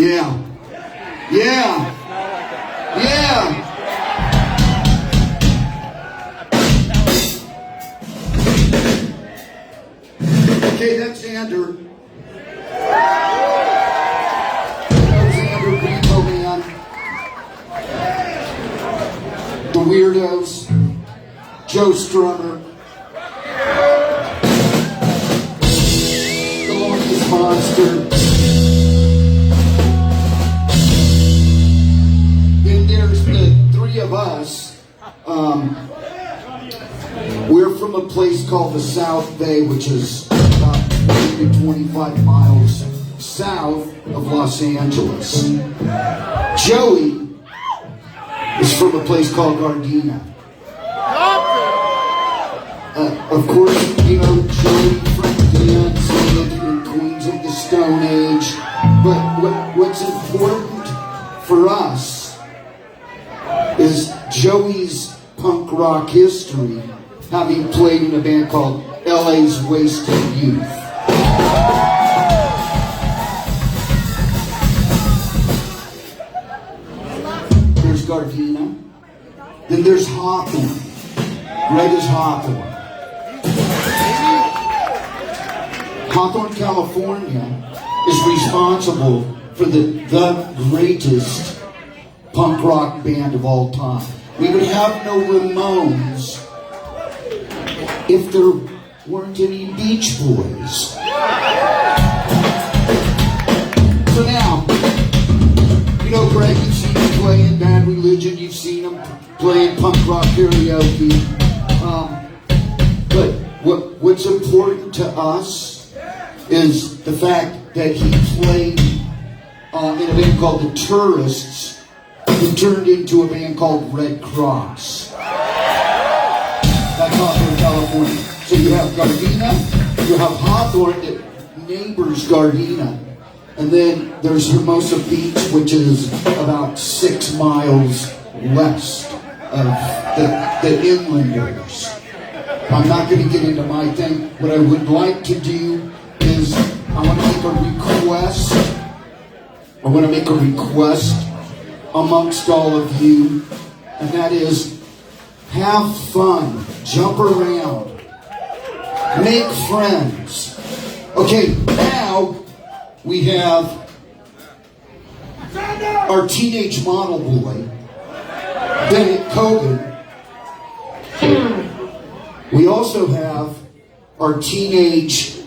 Yeah. Yeah. Yeah. Okay, that's Xander. Xander Greenbow Band. The Weirdos. Joe Strummer. The Loneliest Monster. Then there's the three of us. We're from a place called the South Bay, which is about 20 to 25 miles south of Los Angeles. Joey is from a place called Gardena. Of course, you know Joey from Dance and Queens of the Stone Age. But what's important for us is Joey's punk rock history, having played in a band called LA's Wasted Youth. There's Gardena. Then there's Hawthorne. Greg is Hawthorne. Hawthorne, California is responsible for the greatest punk rock band of all time. We would have no Ramones if there weren't any Beach Boys. So now, you know Greg, you've seen him play in Bad Religion, you've seen him play in punk rock karaoke. But what's important to us is the fact that he played in a band called The Tourists, who turned into a band called Red Cross. That's Hawthorne, California. So you have Gardena, you have Hawthorne that neighbors Gardena, and then there's Hermosa Beach, which is about 6 miles west of the inlanders. I'm not going to get into my thing. What I would like to do is I want to make a request amongst all of you, and that is have fun, jump around, make friends. Okay, now we have our teenage model boy, Bennett Cogan. We also have our teenage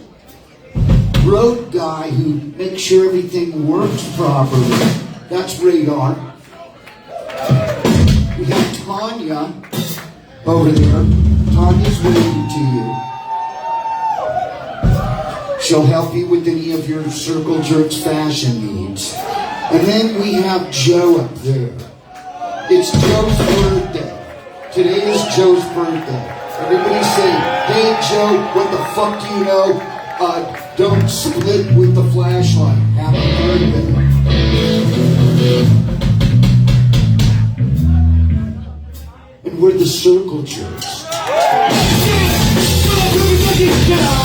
road guy who makes sure everything works properly. That's Radar. We have Tanya over there. Tanya's waving to you. She'll help you with any of your Circle Jerks fashion needs. And then we have Joe up there. It's Joe's birthday. Today is Joe's birthday. Everybody say, hey Joe, what the fuck do you know? Don't split with the flashlight. Happy birthday. And we're the Circle Jerks. Now,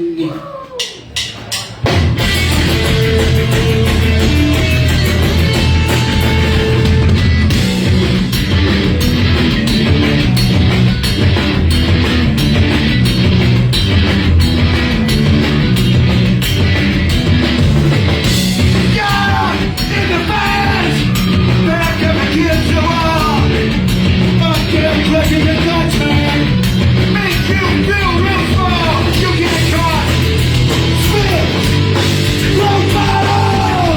sing. Profile!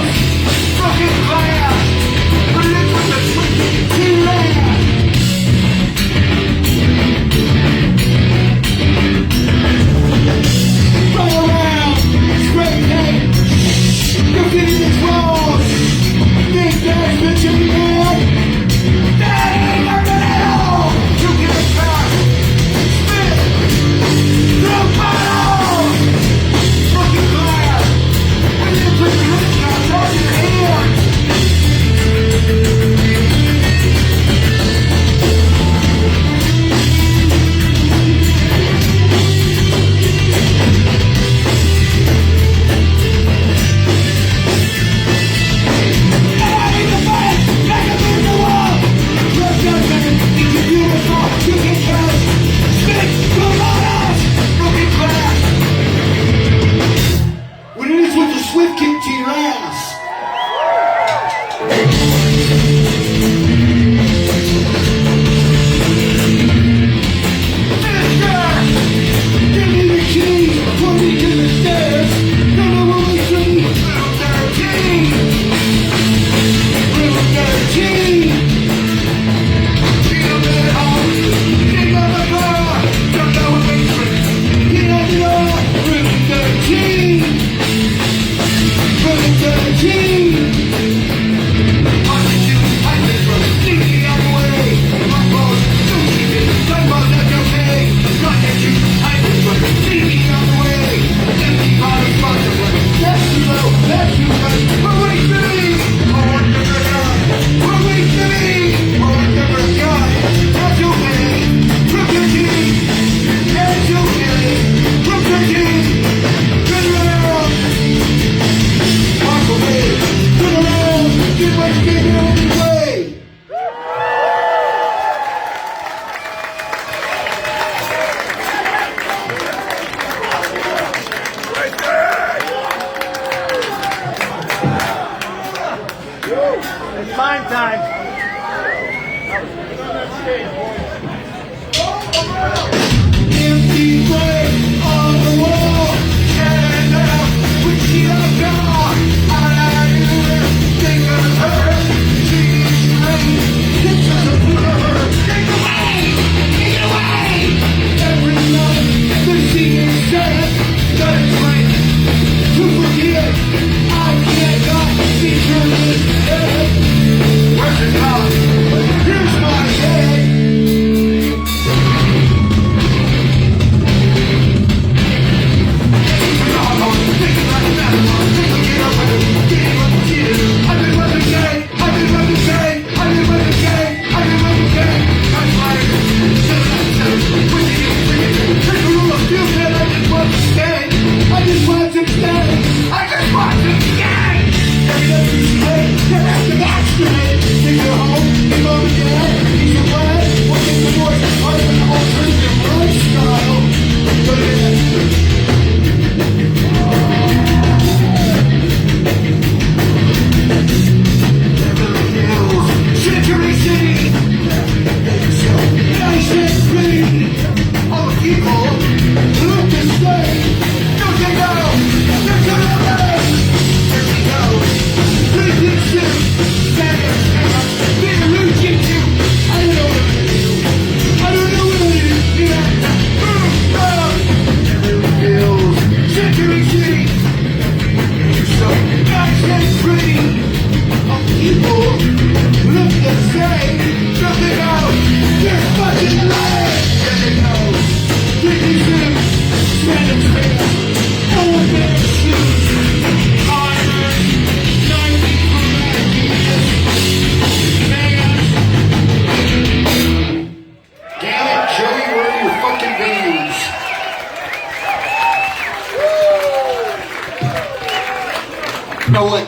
know what?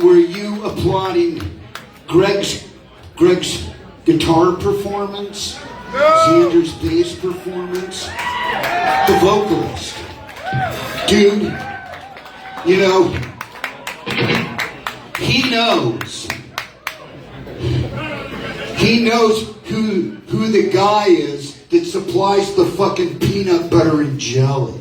Were you applauding Greg's guitar performance? Xander's bass performance? The vocalist. Dude, you know, he knows. He knows who the guy is that supplies the fucking peanut butter and jelly.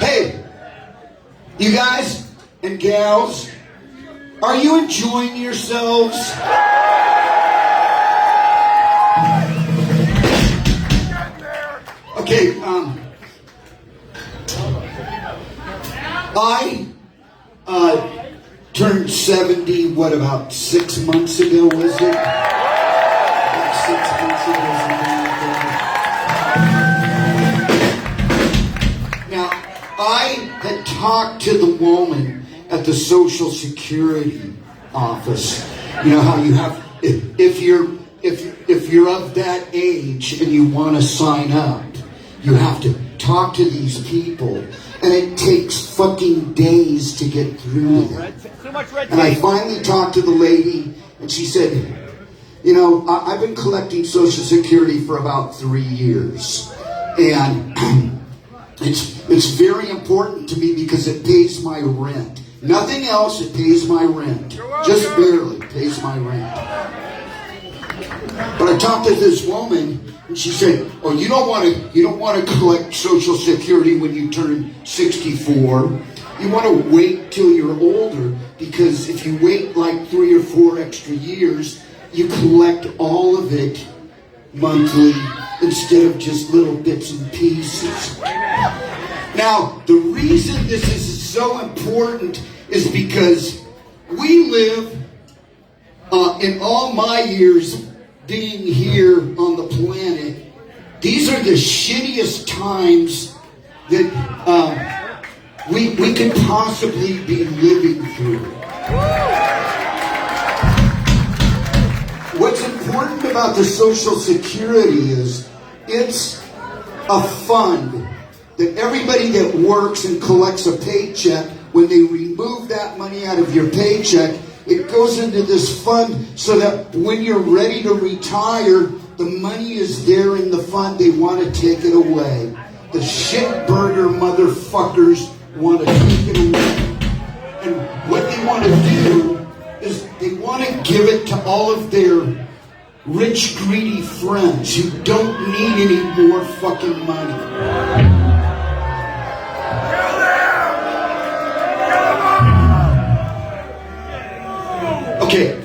Hey, you guys and gals, are you enjoying yourselves? Okay, I turned 70, what, about 6 months ago, was it? About 6 months ago, something like that. Now, I had talked to the woman at the Social Security office. You know how you have, if you're of that age and you want to sign up, you have to talk to these people, and it takes fucking days to get through to them. And I finally talked to the lady, and she said, you know, I've been collecting Social Security for about 3 years, and it's very important to me because it pays my rent. Nothing else, it pays my rent. Just barely pays my rent. But I talked to this woman, and she said, "Oh, you don't want to collect Social Security when you turn 64. You want to wait till you're older, because if you wait like 3 or 4 extra years, you collect all of it monthly instead of just little bits and pieces." Now, the reason this is so important is because we live in all my years being here on the planet, these are the shittiest times that we could possibly be living through. What's important about the Social Security is it's a fund that everybody that works and collects a paycheck, when they remove that money out of your paycheck, it goes into this fund so that when you're ready to retire, the money is there in the fund. They want to take it away. The shitburger motherfuckers want to take it away. And what they want to do is they want to give it to all of their rich, greedy friends who don't need any more fucking money. Okay,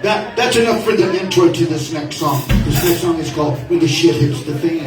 that's enough for the intro to this next song. This next song is called When the Shit Hits the Fan.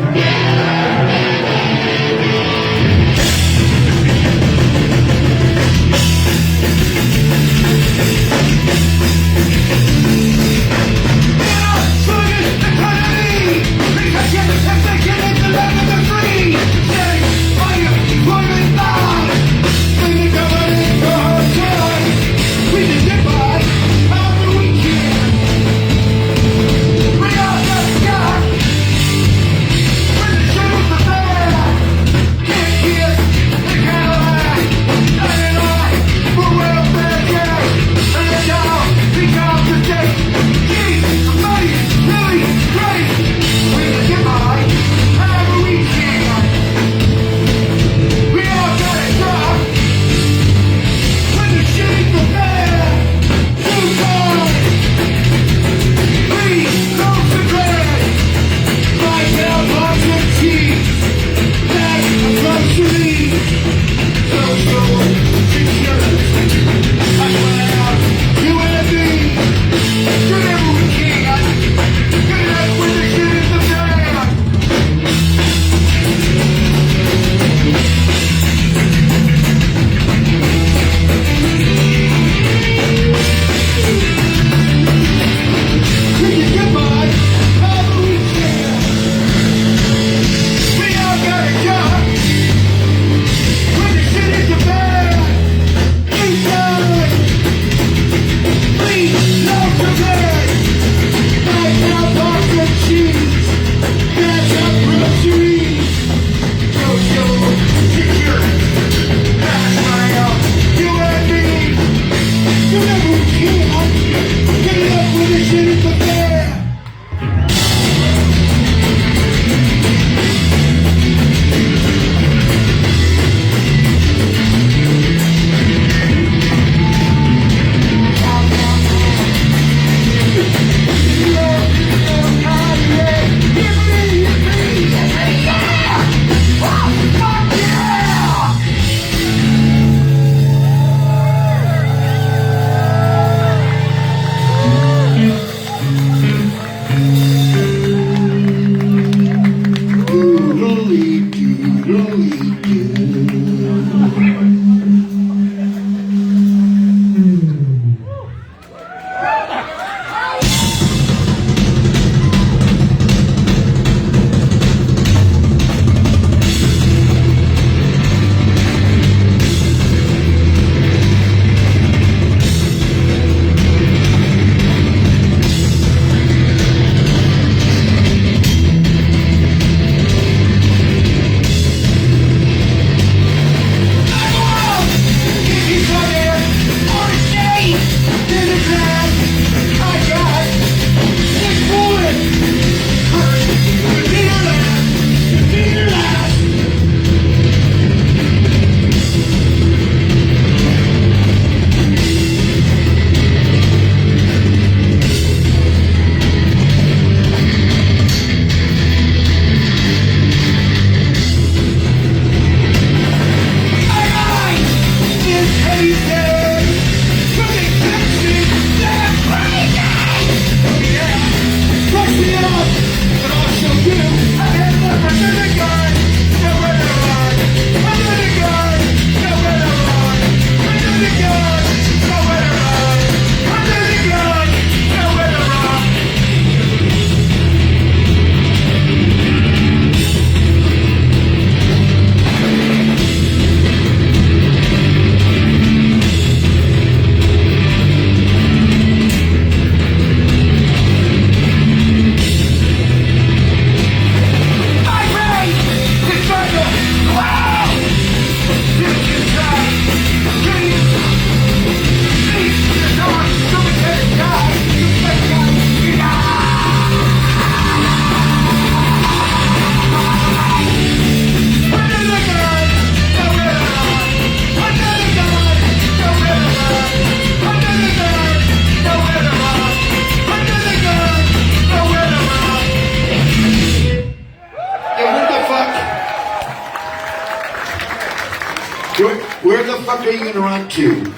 fuck are you gonna run to?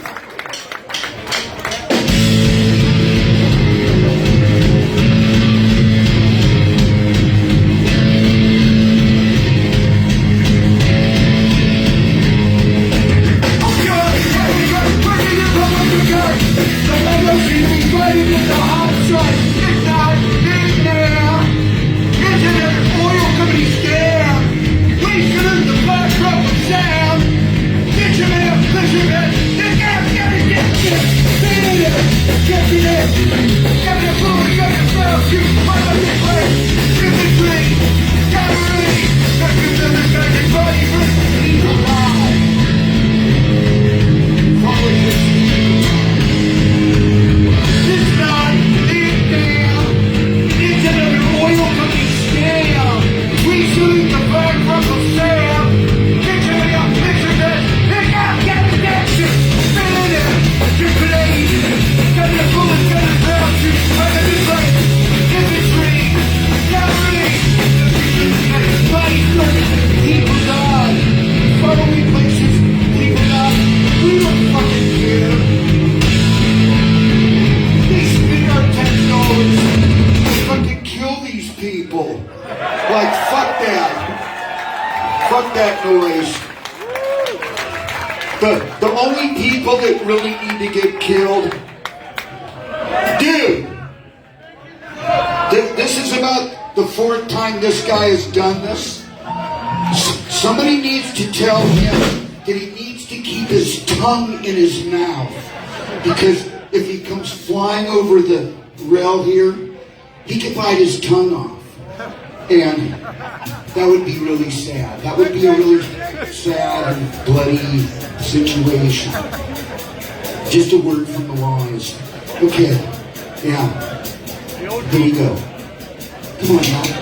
Fuck that noise. The only people that really need to get killed, dude, this is about the fourth time this guy has done this. Somebody needs to tell him that he needs to keep his tongue in his mouth, because if he comes flying over the rail here, he could bite his tongue off. And that would be really sad. That would be a really sad and bloody situation. Just a word from the wise. Okay. Yeah. Here you go. Come on, y'all.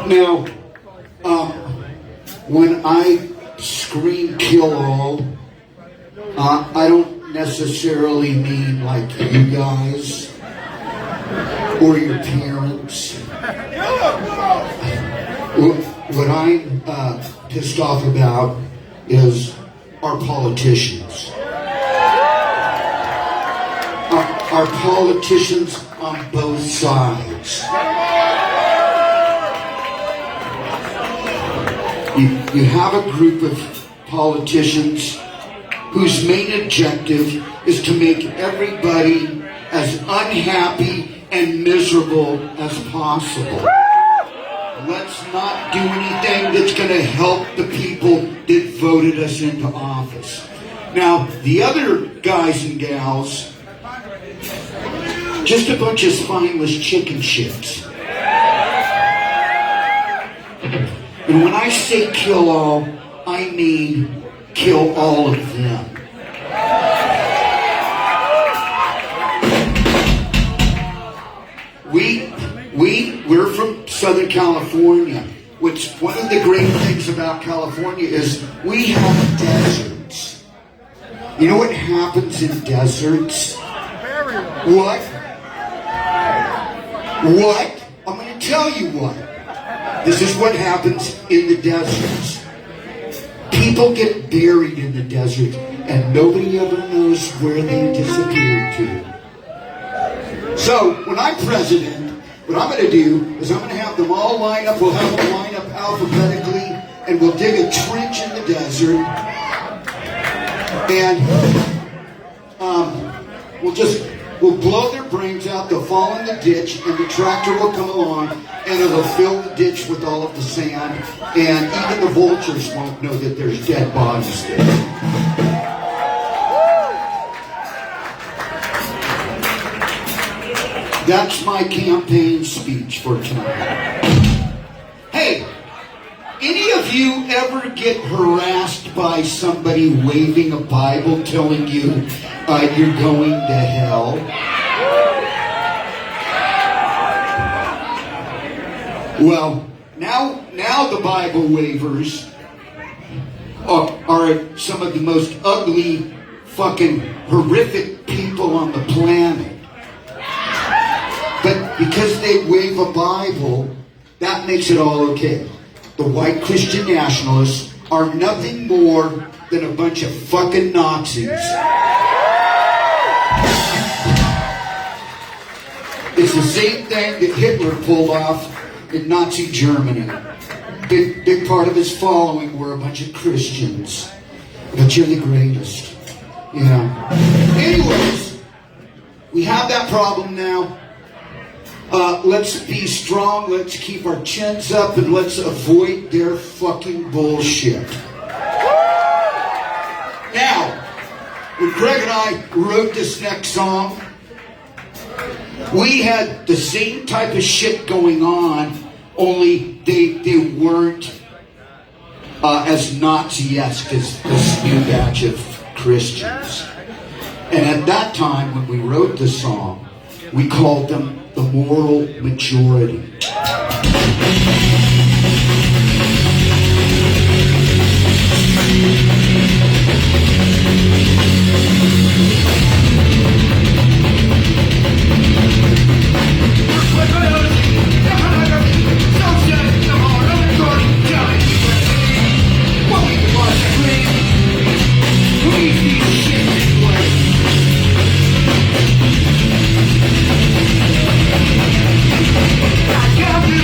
Now, when I scream kill all, I don't necessarily mean like you guys or your parents. What I'm pissed off about is our politicians. Our politicians on both sides. You have a group of politicians whose main objective is to make everybody as unhappy and miserable as possible. Let's not do anything that's going to help the people that voted us into office. Now, the other guys and gals, just a bunch of spineless chicken shits. And when I say kill all, I mean kill all of them. We're from Southern California. which one of the great things about California is we have deserts. You know what happens in deserts? What? What? I'm going to tell you what. This is what happens in the deserts. People get buried in the desert and nobody ever knows where they disappeared to. So, when I'm president, what I'm going to do is I'm going to have them all line up. We'll have them line up alphabetically and we'll dig a trench in the desert. And we'll blow their brains out. They'll fall in the ditch and the tractor will come along and it'll fill the ditch with all of the sand. And even the vultures won't know that there's dead bodies there. That's my campaign speech for tonight. Hey, any of you ever get harassed by somebody waving a Bible telling you you're going to hell? Well, now the Bible wavers are some of the most ugly, fucking horrific people on the planet. But because they wave a Bible, that makes it all okay. The white Christian nationalists are nothing more than a bunch of fucking Nazis. It's the same thing that Hitler pulled off in Nazi Germany. Big part of his following were a bunch of Christians. But you're the greatest. You know. Anyways, we have that problem now. Let's be strong, let's keep our chins up, and let's avoid their fucking bullshit. Now, when Greg and I wrote this next song, we had the same type of shit going on, only they weren't as Nazi-esque as this new batch of Christians. And at that time, when we wrote the song, we called them the moral majority. I got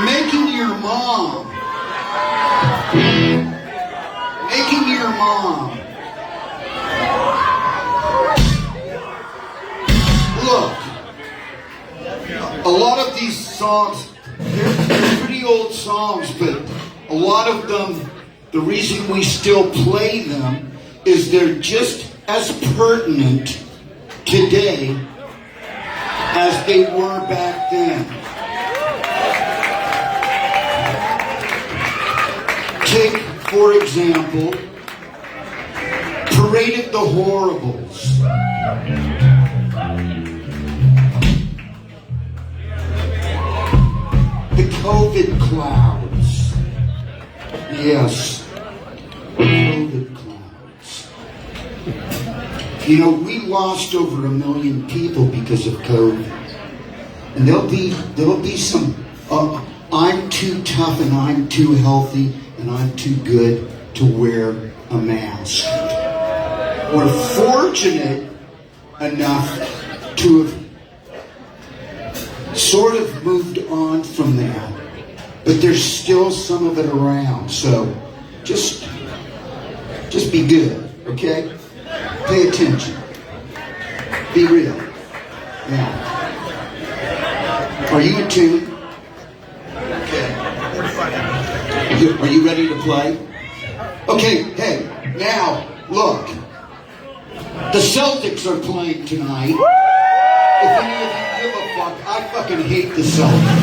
Making your mom. Making your mom. Look, a lot of these songs, they're pretty old songs, but a lot of them, the reason we still play them is they're just as pertinent today as they were back then. Take, for example, Parade of the Horribles. The COVID clouds. Yes. The COVID clouds. You know, we lost over 1 million people because of COVID. And there'll be some, I'm too tough and I'm too healthy and I'm too good to wear a mask. We're fortunate enough to have sort of moved on from that, but there's still some of it around. So just be good, okay? Pay attention. Be real. Now, are you in tune? Okay. Are you ready to play? Okay, hey, now, look. The Celtics are playing tonight. If any of you give a fuck, I fucking hate the Celtics.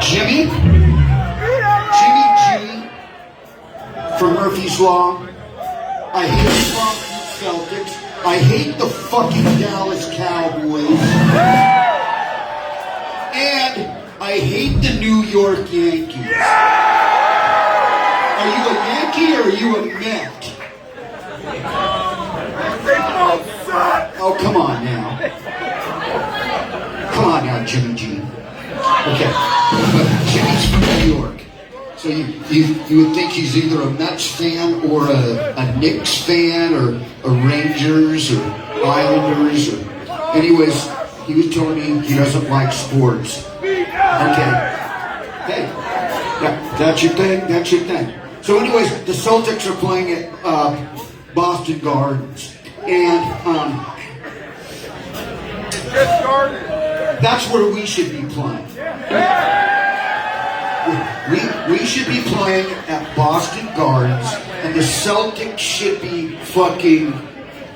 Jimmy G from Murphy's Law. I hate the Celtics. I hate the fucking Dallas Cowboys. And I hate the New York Yankees. Are you a Yankee or are you a Met? They both suck! Oh, come on now. Come on now, Jimmy G. Okay. But Jimmy's from New York. So you would think he's either a Mets fan or a Knicks fan or a Rangers or Islanders or... Anyways, he was telling me he doesn't like sports. Okay. Hey, that's your thing? That's your thing. So anyways, the Celtics are playing at Boston Gardens. And that's where we should be playing. We should be playing at Boston Gardens, and the Celtics should be fucking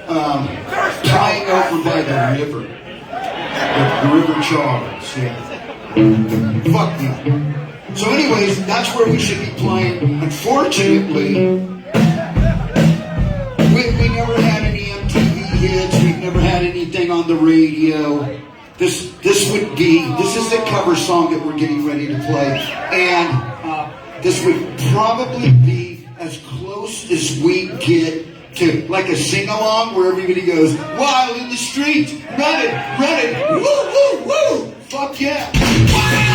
tying over by the river. The River Charles, yeah. Fuck you. So anyways, that's where we should be playing. Unfortunately, we never had any MTV hits. We've never had anything on the radio. This is the cover song that we're getting ready to play. And this would probably be as close as we get to like a sing-along where everybody goes, wild in the street, run it, woo, woo, woo, fuck yeah. Wild